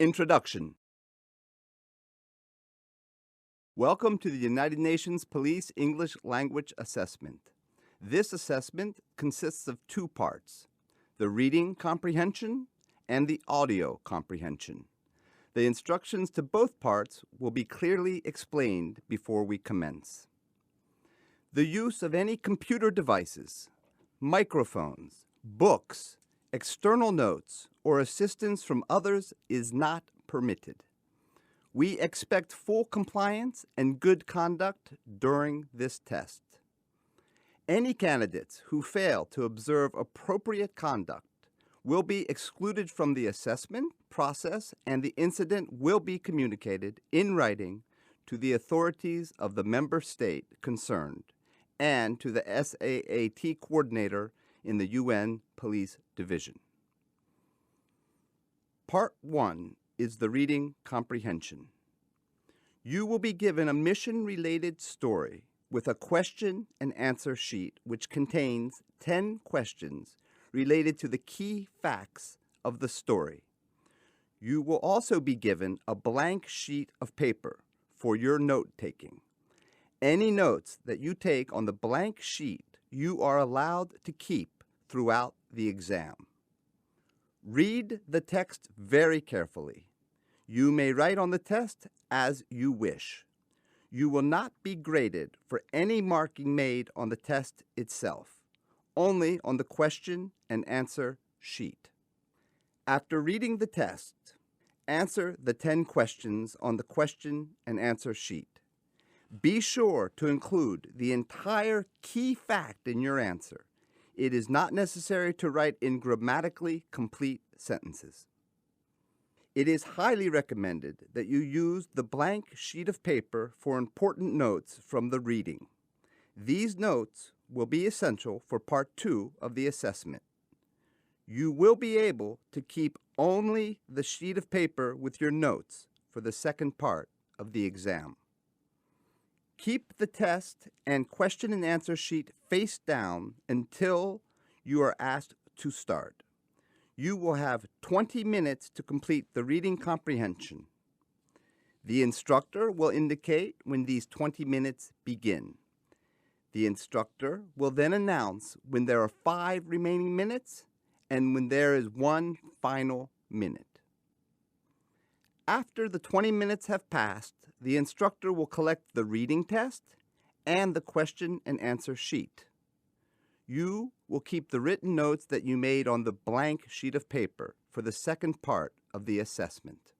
Introduction. Welcome to the United Nations Police English Language Assessment. This assessment consists of two parts, the reading comprehension and the audio comprehension. The instructions to both parts will be clearly explained before we commence. The use of any computer devices, microphones, books, external notes, or assistance from others is not permitted. We expect full compliance and good conduct during this test. Any candidates who fail to observe appropriate conduct will be excluded from the assessment process, and the incident will be communicated in writing to the authorities of the member state concerned and to the SAAT coordinator in the UN Police Division. Part 1 is the reading comprehension. You will be given a mission-related story with a question and answer sheet which contains 10 questions related to the key facts of the story. You will also be given a blank sheet of paper for your note-taking. Any notes that you take on the blank sheet you are allowed to keep throughout the exam. Read the text very carefully. You may write on the test as you wish. You will not be graded for any marking made on the test itself, only on the question and answer sheet. After reading the test, answer the 10 questions on the question and answer sheet. Be sure to include the entire key fact in your answer. It is not necessary to write in grammatically complete sentences. It is highly recommended that you use the blank sheet of paper for important notes from the reading. These notes will be essential for Part 2 of the assessment. You will be able to keep only the sheet of paper with your notes for the second part of the exam. Keep the test and question and answer sheet face down until you are asked to start. You will have 20 minutes to complete the reading comprehension. The instructor will indicate when these 20 minutes begin. The instructor will then announce when there are 5 remaining minutes and when there is 1 final minute. After the 20 minutes have passed, the instructor will collect the reading test and the question and answer sheet. You will keep the written notes that you made on the blank sheet of paper for the second part of the assessment.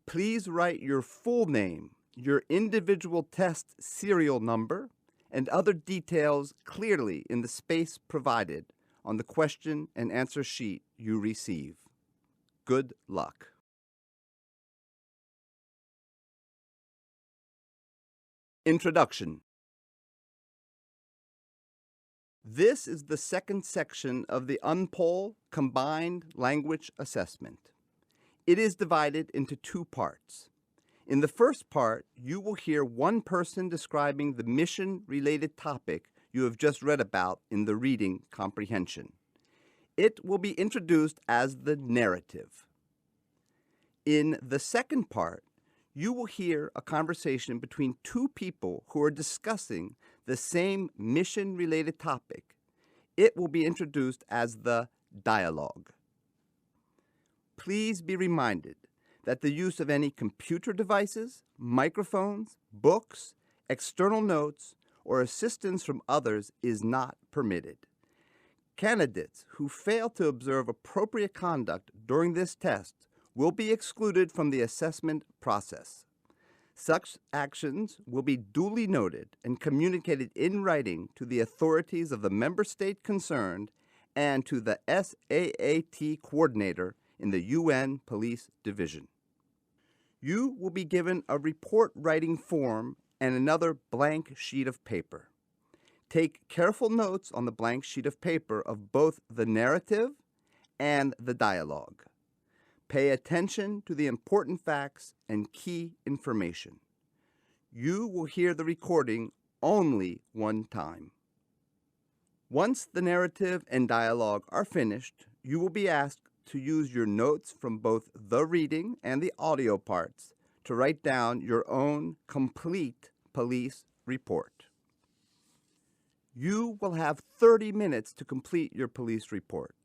Please write your full name, your individual test serial number, and other details clearly in the space provided on the question and answer sheet you receive. Good luck. Introduction. This is the second section of the UNPOL Combined Language Assessment. It is divided into 2 parts. In the first part, you will hear one person describing the mission-related topic you have just read about in the reading comprehension. It will be introduced as the narrative. In the second part, you will hear a conversation between 2 people who are discussing the same mission-related topic. It will be introduced as the dialogue. Please be reminded that the use of any computer devices, microphones, books, external notes, or assistance from others is not permitted. Candidates who fail to observe appropriate conduct during this test will be excluded from the assessment process. Such actions will be duly noted and communicated in writing to the authorities of the member state concerned and to the SAAT coordinator in the UN Police Division. You will be given a report writing form and another blank sheet of paper. Take careful notes on the blank sheet of paper of both the narrative and the dialogue. Pay attention to the important facts and key information. You will hear the recording only one time. Once the narrative and dialogue are finished, you will be asked to use your notes from both the reading and the audio parts to write down your own complete police report. You will have 30 minutes to complete your police report.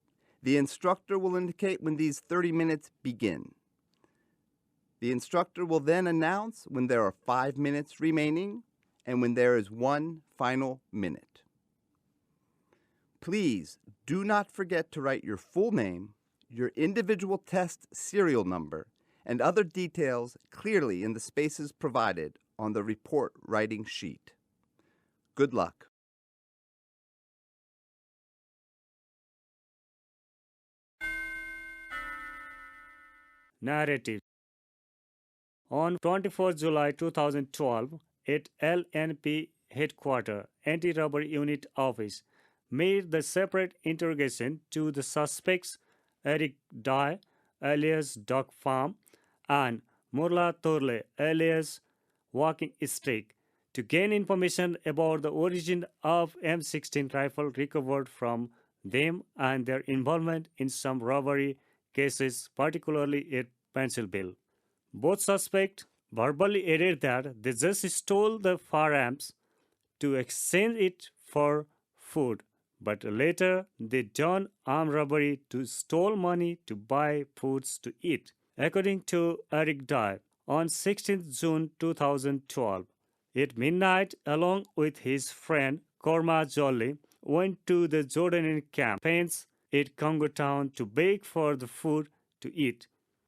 The instructor will indicate when these 30 minutes begin. The instructor will then announce when there are 5 minutes remaining and when there is one final minute. Please do not forget to write your full name, your individual test serial number, and other details clearly in the spaces provided on the report writing sheet. Good luck. Narrative. On 24 July 2012, at LNP headquarters, anti-robbery unit office, made the separate interrogation to the suspects Eric Dye, alias Dog Farm, and Murla Torle, alias Walking Stick, to gain information about the origin of M16 rifle recovered from them and their involvement in some robbery cases, particularly at Pencilville. Both suspects verbally added that they just stole the firearms to exchange it for food, but later they done armed robbery to steal money to buy foods to eat. According to Eric Dye, on 16 June 2012, at midnight, along with his friend Korma Jolly, went to the Jordanian camp fence at Congo Town to beg for the food to eat.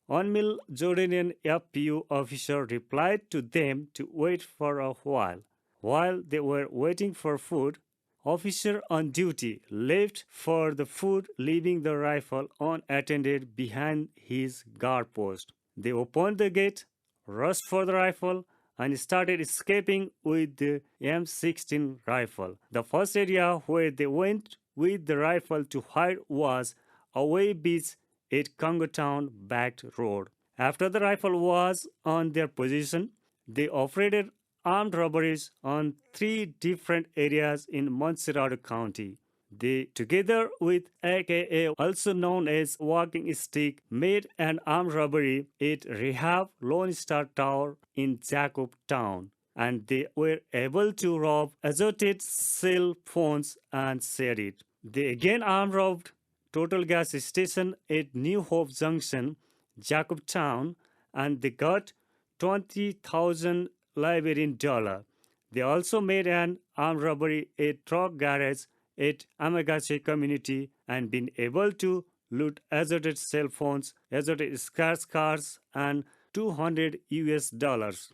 On-mill Jordanian FPU officer replied to them to wait for a while. While they were waiting for food, officer on duty left for the food, leaving the rifle unattended behind his guard post. They opened the gate, rushed for the rifle, and started escaping with the M16 rifle. The first area where they went with the rifle to hide was Away Beach at Congo Town Back Road. After the rifle was on their position, they operated armed robberies on 3 different areas in Montserrat County. They, together with aka also known as Walking Stick, made an armed robbery at Rehab Lone Star Tower in Jacob Town, and they were able to rob assorted cell phones and share it. They again armed robbed Total Gas Station at New Hope Junction, Jacob Town, and they got 20,000 Liberian dollar. They also made an armed robbery at truck garage at Amagache community and been able to loot assorted cell phones, assorted scratch cars, and 200 US dollars.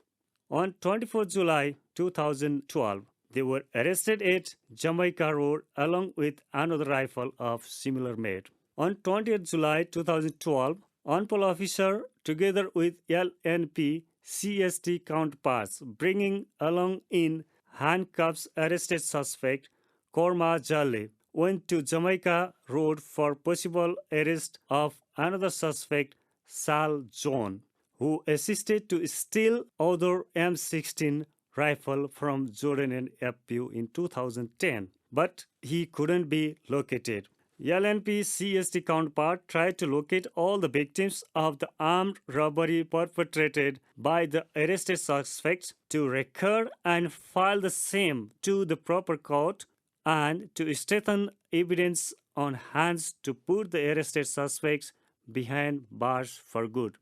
On 24 July 2012, they were arrested at Jamaica Road along with another rifle of similar make. On 20th July 2012, on-poll officer together with LNP CST counterparts bringing along in handcuffs arrested suspect Korma Jale went to Jamaica Road for possible arrest of another suspect Sal John, who assisted to steal other M16 rifle from Jordanian FPU in 2010, but he couldn't be located. LNP CST counterpart tried to locate all the victims of the armed robbery perpetrated by the arrested suspects to record and file the same to the proper court and to strengthen evidence on hands to put the arrested suspects behind bars for good.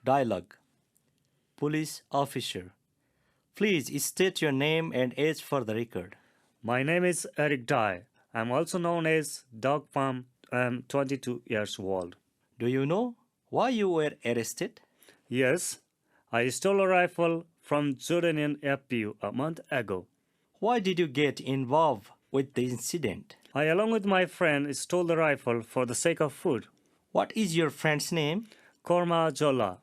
Dialogue. Police officer. Please state your name and age for the record. My name is Eric Dye. I'm also known as Dog Farm. I'm 22 years old. Do you know why you were arrested? Yes, I stole a rifle from Jordanian FPU a month ago. Why did you get involved with the incident? I, along with my friend, stole the rifle for the sake of food. What is your friend's name? Korma Jola.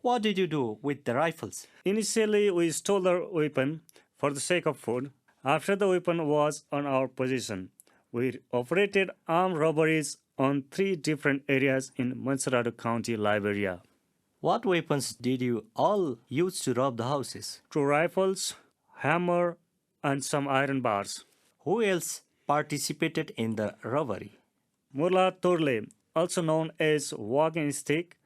What did you do with the rifles? Initially, we stole the weapon for the sake of food. After the weapon was on our possession, we operated armed robberies on 3 different areas in Montserrat County, Liberia. What weapons did you all use to rob the houses? 2 rifles, hammer, and some iron bars. Who else participated in the robbery? Murla Turle, also known as walking stick,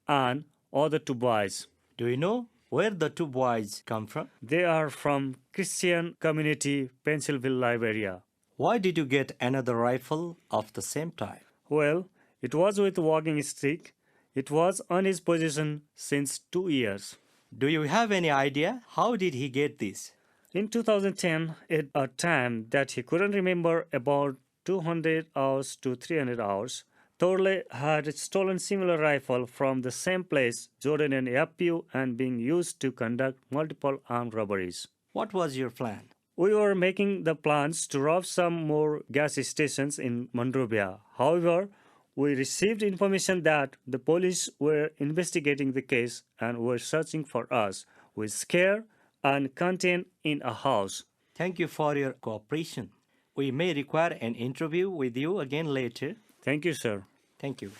and other two boys. Do you know where the two boys come from? They are from Christian Community, Pennsylvania area. Why did you get another rifle of the same type? Well, it was with walking stick. It was on his possession since 2 years. Do you have any idea how did he get this? In 2010, at a time that he couldn't remember, about 200 hours to 300 hours, Thorle had stolen similar rifle from the same place, Jordanian FPU, and being used to conduct multiple armed robberies. What was your plan? We were making the plans to rob some more gas stations in Monrovia. However, we received information that the police were investigating the case and were searching for us. We scared and contained in a house. Thank you for your cooperation. We may require an interview with you again later. Thank you, sir. Thank you.